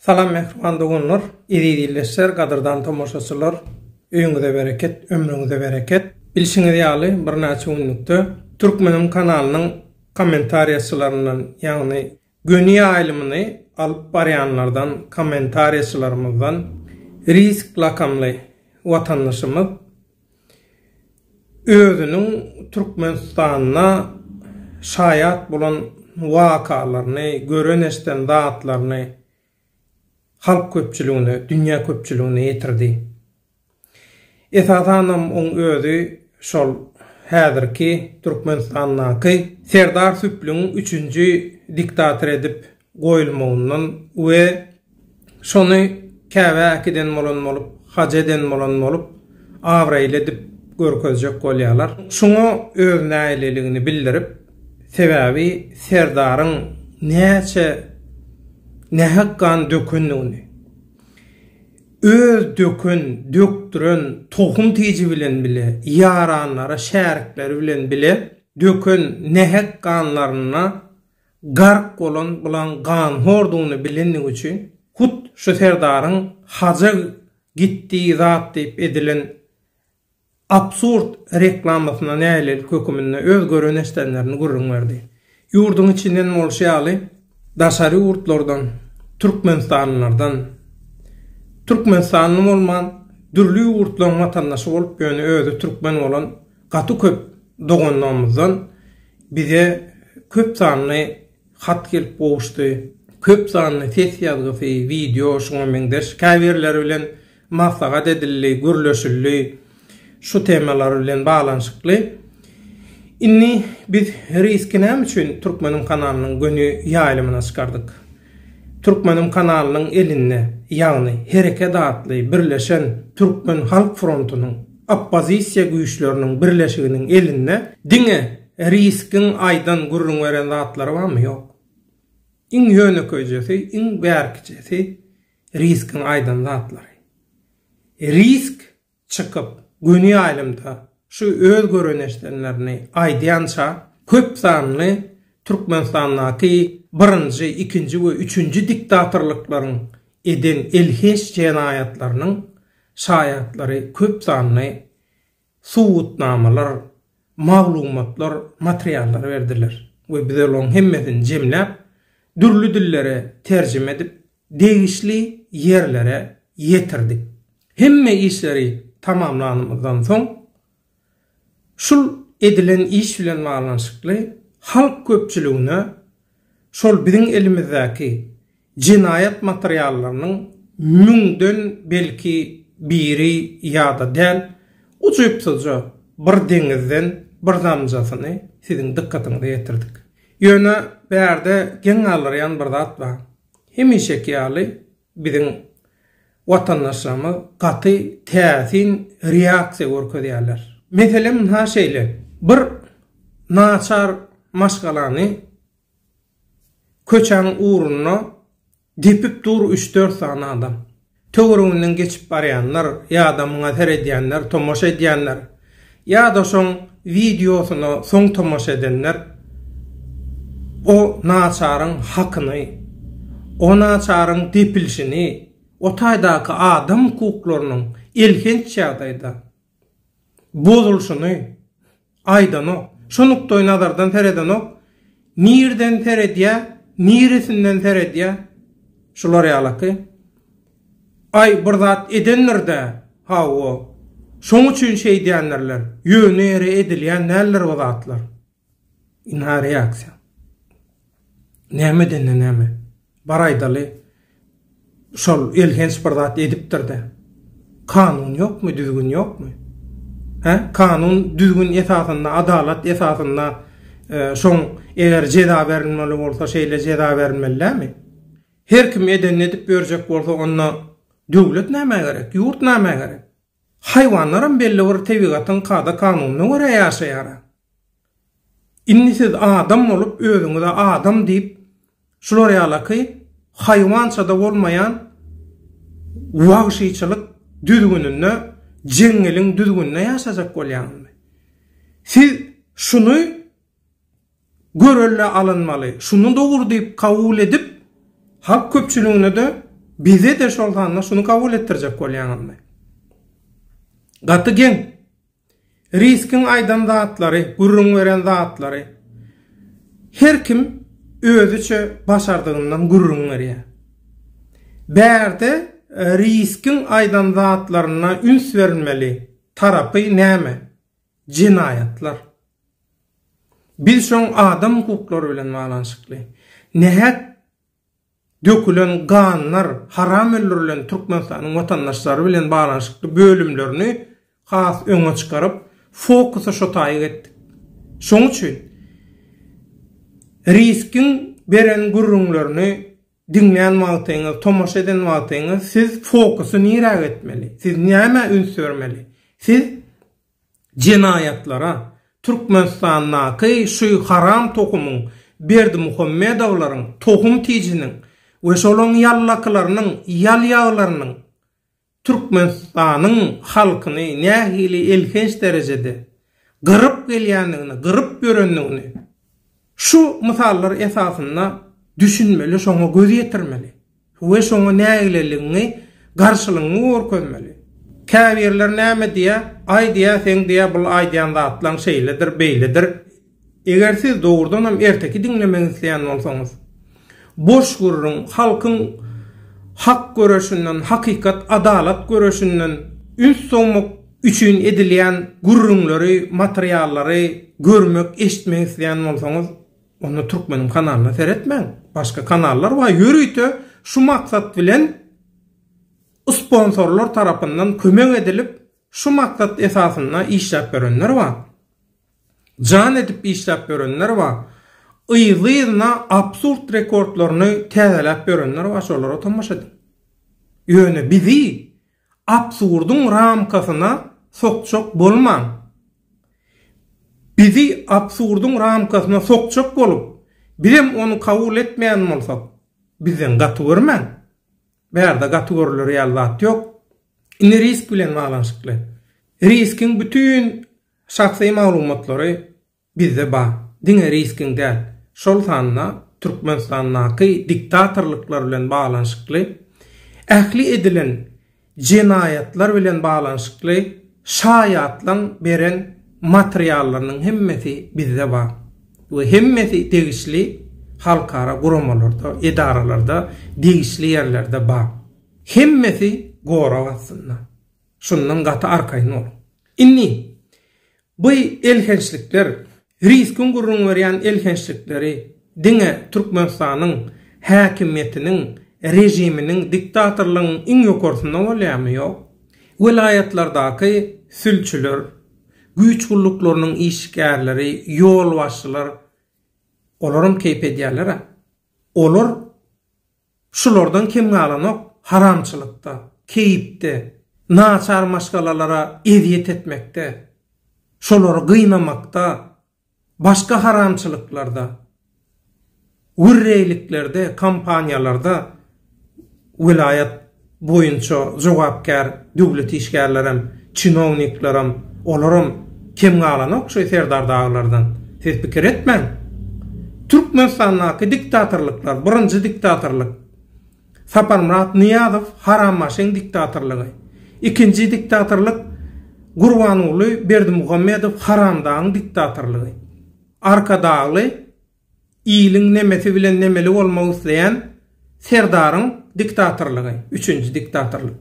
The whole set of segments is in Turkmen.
Salam mehriban dogunlar, iri-irileşler, gadırdan tomoşaçylar, öýüňize bereket, ömrüňize bereket. Bilşiňiz ýaly bir näçe günlükde Türkmenim kanalynyň kommentariýaçylaryndan, ýagny göni aýlymyny alyp barýanlardan, kommentariýaçylarymyzdan risk lakamly watandaşymyz özüniň Türkmenistanyna şaýat bolan wakalaryny, göreneşden zatlaryny halk köpçülüğüne, dünya köpçülüğüne yetirdi. Esasanam on özü şol häzirki Türkmenistanyňky Serdar Süplüň 3-nji diktator edip goýulmagyndan we şonu käbäkiden bolan bolup, hajeden bolan bolup, awraýly edip görkezjek bolýarlar. Şoňa öz näýleligini bildirip, sebäbi Serdaryň nähakkan dökünlüğünü, öz döktüren tohum tici bilen bile, yaranlara, şärikleri bilen bile, dökün nähakkanlaryna gark bolan bulan gan hordugyny bilenlik üçin, hut şu Serdaryň haja gitdiği zat diýip edilen absurd reklamasyna näýlelik hökümine öz göreneşdenlerini gurrun berdi. Ýurduň içinden bolşaly daşary ýurtlardan, Türkmenistanlardan, Türkmenistanly bolman dürli ýurtlaryň watandaşy bolup ýöne özü türkmen bolan gaty köp doganlarymyzdan bize köp sanly hat gelip boşdy, köp sanly ses ýazgysy, video, şoňa meňdeş käbirler bilen maslahat edildi, gürleşildi, şu temalar bilen balanşykly. Inni biz riskinem üçin Türkmenim kanalynyň göni ýaýlymyna çykardyk. Türkmenim kanalynyň eline, ýagny hereket atly birleşen Türkmen Halk Frontunyň oppozisiýa güýçleriniň birleşiginiň eline diňe riskin aýdan gurrun beren zatlary barmy ýok? Iň ýöneköjesi, iň bärkijesi riskin aýdan zatlary. Risk çykyp göni ýaýlymda şu öz göreneşdenlerini aýdýança köp sanly Türkmenistanyňky birinji, ikinji we üçünji diktatorlyklaryň eden elheş jenaýatlarynyň şaýatlary köp sanly suwutnamalar, maglumatlar, materiallar berdiler. We bize olan hemmesini jemläp, dürli dillere terjime edip, degişli yerlere yetirdik. Hemme işleri tamamlanymyzdan soň şol edilen iş bilen balanşykly halk köpçülüğüne şol biziň elimizdäki jinayet materiallarynyň müňden belki biri ýa-da del uçupsyza bir deňizden bir damjasyny siziň dikkatiňize ýetirdik. Ýöne bärde geňallaryan bir zat bar. Hemişeki ýaly biziň watandaşlarymyz gaty täsin reaksiýa görkezýärler. Meselem ha şeýle, bir naçar maşgalany köçäň uğruna depip dur 3-4 sany adam. Töweründen geçip barýanlar, ýa-da muňa seredýänler, tomoşa edýänler, ýa-da şoň videosyny soň tomoşa edenler o naçaryň hakyny, o naçaryň depilişini, o taýdaky adam hukuklarynyň elhenç ýagdaýda bozulşuny aýdano, şonukdoý nazardan teredano, nirden teredýä, niresinden teredýä, şular ýalaky. Ay bir zat edenlerde, ha o, şoň üçin şey diýenlerler, ýöne edilýän näler o zatlar. Inha reaksiýa. Näme denne näme? Baraýdaly, şol elhenç bir zat edipdirdi. Kanun ýokmy, düzgün ýokmy? Kanun düzgün esasında, adalet esasında şoň eger jeda berilmeli bolsa şeýle jeda berilmeli. Her kim eden edip berjek bolsa onda döwlet näme gerek, ýurt näme gerek? Haýwanlaryň belli bir tebigatyň kada kanunyna görä ýaşaýar. Inni siz adam bolup özüňize adam diýip şular ýalaky haýwança da bolmaýan wagşyçylyk düzgününe jengeliň düzgünne ýaşajak bolýarmy? Siz şunu görelle alınmaly, şunu doğru diýip kabul edip halk köpçülüğüne de bize de şol hanna şunu kabul ettirjek bolýanmy? Gaty geň. Riskin aýdan zatlary, gurrun beren zatlary. Her kim özüçe başardığından gurrun berýär. Bärde riskin aýdan zatlaryna üns verilmeli tarapy näme? Cinayatlar. Biz şoň adam hukuklary bilen balanşykly. Nähät dökülen ganlar, haram öldürülen Türkmenistanyň watandaşlary bilen balanşykly bölümlerini has öňe çykaryp fokusu şo taýyk etdik. Şoň üçin riskin beren gurrunlaryny dinleyen wagtyňyz, tomaşa eden wagtyňyz siz fokusu nirä etmeli? Siz näme üns vermeli? Siz cinayatlara, Türkmenistanyň şu haram tohumyň Berdi Muhammedowlaryň tohum tijinin we şolaryň yallaklarynyň, yal ýaglarynyň Türkmenistanyň halkyny nähili elkenç derejede gyryp gelýändigini, gyryp görendigini şu misallar esasynda düşünmeli, şoňa göz ýetirmeli. We şoňa nägileligini, garşylygyny görkezmeli. Käbirler näme diýä? Ay diýä, sen diýä, bul ay diýen zatlaň şeýledir, beýledir. Eger siz dogrudan hem erteki dinlemeňiz isleýän bolsaňyz, boş gurrun, halkyň hak göreşinden, hakikat, adalat göreşinden üns soňmak üçin edilýän gurrunlary, materiallary görmek, eşitmek isleýän bolsaňyz, onu Türkmenin kanalyna seretmeň. Başka kanallar var. Ýürüýte şu maksat bilen sponsorlar tarapyndan kömek edilip şu maksat esasynda işläp berenler var. Can edip işläp berenler var. Ýylyna absurd rekordlaryny täzeläp berenler var. Şolara tamaşa edin. Ýöne bizi absurdun ramkasyna sokçok bolman. Bizi absurdun ramkasyna sokçok bolup bilim onu kabul etmeyen bolsak bizden gaty görmän. Bärde gaty görüler ýallat ýok. Indi risk bilen balanşykly. Riskin bütün şahsy maglumatlary bizde bar. Diňe riskin däl. Şol sanna Türkmenistanyň diktatorluklar bilen balanşykly, ähli edilen cinayatlar bilen balanşykly şaýatlaň beren materiallarynyň hemmesi bizde bar. Bu hemmesi tegişli halkara guramalarda, edaralarda, degişli yerlerde bar. Hemmesi gorawatsynlar. Şundan gaty arkaýyn ol. Inni bu elhençlikler, riskin gurrun berýän elhençlikleri diňe Türkmenistanyň häkimetiniň, rejiminiň, diktatorlygynyň iň ýokarsynda bolýarmy ýok? Vilayatlardaky sülçüler, güýç gulluklarının işgärleri, yol başçılar, olaryň keýpedýärler. Olar şulardan kim galanok? Haramçylykda, keýipde, naçar maşgalalara eziýet etmekde, şolary gıynamakda, başka haramçylyklarda, urreyliklerde, kampaniýalarda vilayat boýunça jogapkär döwlet işgärlerim, çinowniklerim, olaryň kim galanok şu Serdar dağlardan. Siz pikir etmeň. Türkmenistanyň diktatorluklar, birinji diktatorluk Sapar Murat Niyazow Harammaşyň diktatorlugy. İkinji diktatorluk Gurbanuly Berdi Muhammedow Haramdaň diktatorlugy. Arkadagy iyiliň nemesi bilen nemeli bolmak isleýän Serdaryň diktatorlugy. Üçüncü diktatorluk.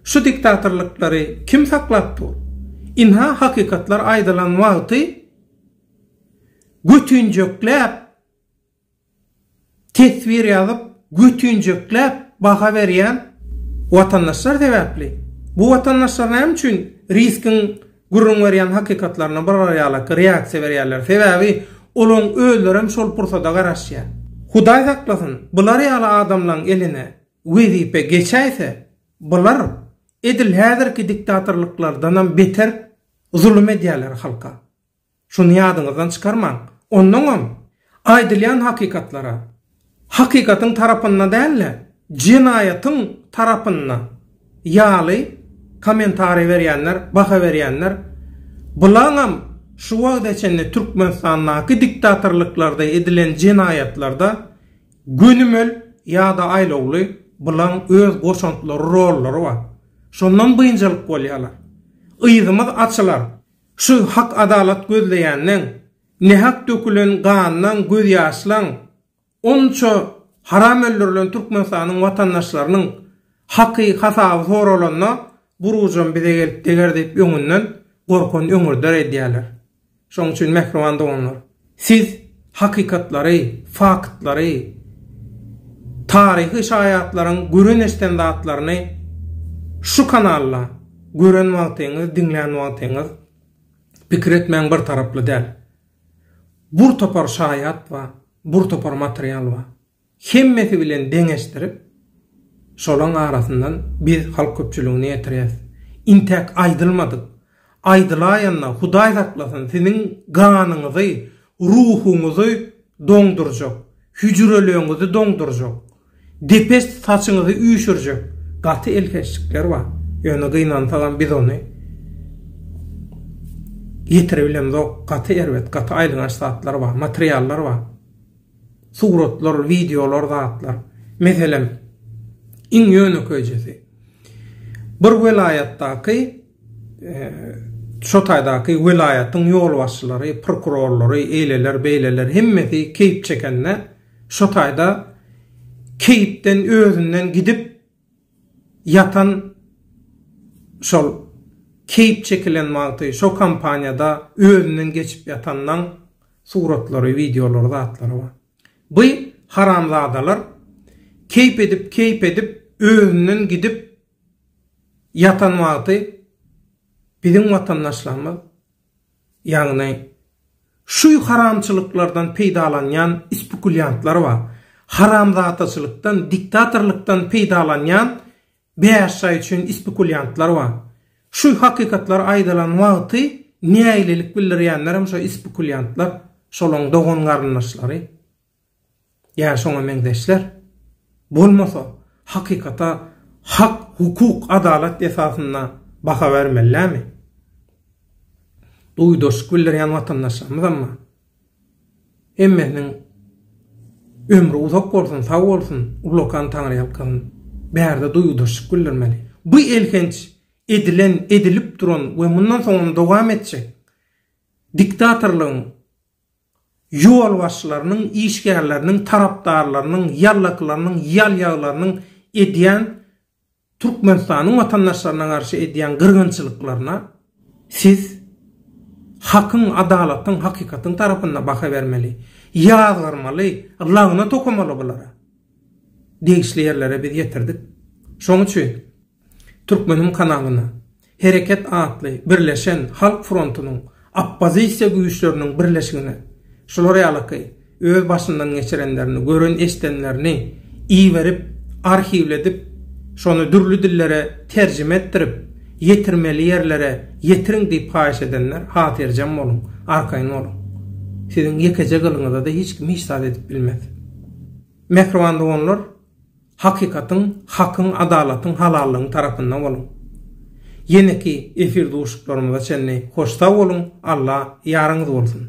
Şu diktatorluklary kim saklapdy? Inha hakikatlar aýdylan wagty götünjekläp tesvir ýazyp götünjekläp baha berýän watandaşlar sebäpli. Bu watandaşlar näme üçin riskin gurrun berýän hakikatlaryna barýarlyk reaksiýa berýärler? Sebäbi olaň özlerem şol pursada garaşýar. Hudaý saklasyn, bular ýaly adamlaryň eline wezipe geçäýse, bular edil häzirki diktatorluklardan beter zulüm edýärler halka. Şunu ýadyňyzdan çykarmaň. Ondan aýdylýan hakikatlara, hakikatyň tarapyndan däl, cinayatyň tarapyndan ýaly komentary berýänler, baha berýänler, bulaňam şu wagtda içinde Türkmenistanyň diktatorluklarda edilen cinayatlarda gönümel ýa-da aýlawly bulan öz goşantlary, rollary var. Şondan bıyıncalyk bolýarlar. Ýygymyz açylar. Şu hak adalat gözleýänden, ne hak dökülen gandan göz ýaşlan, onça haram öldürülen Türkmenistanyň watandaşlarynyň haky hasaby soralanna burujan bize gelip deger diýip öňünden gorkun öňürder edýärler. Şoň üçin mehriban doganlar, siz hakikatlary, faktlary, tarihi şaýatlaryň gören estendatlaryny şu kanalla gören wagtyňyz, dinleýän wagtyňyz pikir etmeň bir taraply däl. Bir topar şaýat we bir topar material we hemmeti bilen deňeşdirip şolaň arasyndan biz halk köpçüligini ýetirýäs. Intek aýdylmadyk. Aýdylaýanna Hudaý saklasyn seniň ganyňyzy, ruhuňyzy doňdurjak, hüjreleňizi doňdurjak, depes saçyňyzy üýşürjek. Gaty elkeşlikler var. Ýöne gynansagan biz ony ýetirebilmezok. Gaty erwet, gaty aýlyňaç zatlar var, materiallar var. Suratlar, videolar, zatlar. Meselem, iň ýöne köjesi. Bir welaýatdaky Şotaýdaky welaýatyň ýol başçylary, prokurorlary, eýleler, beýleler hemmeti keyip çekenne Şotaýda keyipden özünden gidip yatan şol keyip çekilen wagty şo kampaniýada özünden geçip yatandan suratlary, videolary, zatlary var. Bu haramzadalar keyip edip özünden gidip yatan wagty bizim watandaşlarymyz ýagny şu haramçylyklardan peýdalanýan spekuliantlar var. Haramzatçylykdan, diktatorlukdan peýdalanýan beýaşy üçin spekuliantlar var. Şu hakykatlar aýdalan wagty näýlelik bildirýänler şu spekuliantlar, şolaň dogan garyndaşlary. Ýa şoňa meňdeşler bolmasa hakykata hak, hukuk, adalet esasynda baha vermellämi? Duýdaşyk bildirýän watandaşlarymyz amma emmeniň ömrü uzak bolsun, sag bolsun, ulokan taňry ýapkan bärde duýdaşyk bildirmeli. Bu elkenç edilip duran we mundan soň dowam etjek diktatorlygyň ýol başçylarynyň, işgärleriniň, tarapdarlarynyň, ýallaklarynyň, ýal-ýaglarynyň edýän Türkmenistanyň watandaşlaryna garşy edýän gyrgynçylyklaryna siz hakyň, adalatyň, hakikatyň tarapynda baha bermeli, ýazgyrmaly, Allahyna tokumaly bulara. Degişli ýerlere biz ýetirdik. Şoň üçin Türkmenim kanalyna Hereket adly birleşen halk frontunyň oppozisiýa güýçleriniň birleşigine şolary ýalyky öz başyndan geçirenlerini, gören eşdenlerini iyi verip, arhivledip, şonu dürlü dillere tercime ettirip, yetirmeli yerlere yetirin diýip paýş edenler hatirjam bolun, arkaýyn bolun. Sizin ýekeje gylyňyza da hiç kim hiçsat edip bilmez. Mehriban doganlar, hakikatyň, hakyň, adalatyň, halallygyň tarapyndan bolun. Ýene ki efir duşuklarymyza çenni hoşta bolun, Allah ýarıňyz bolsun.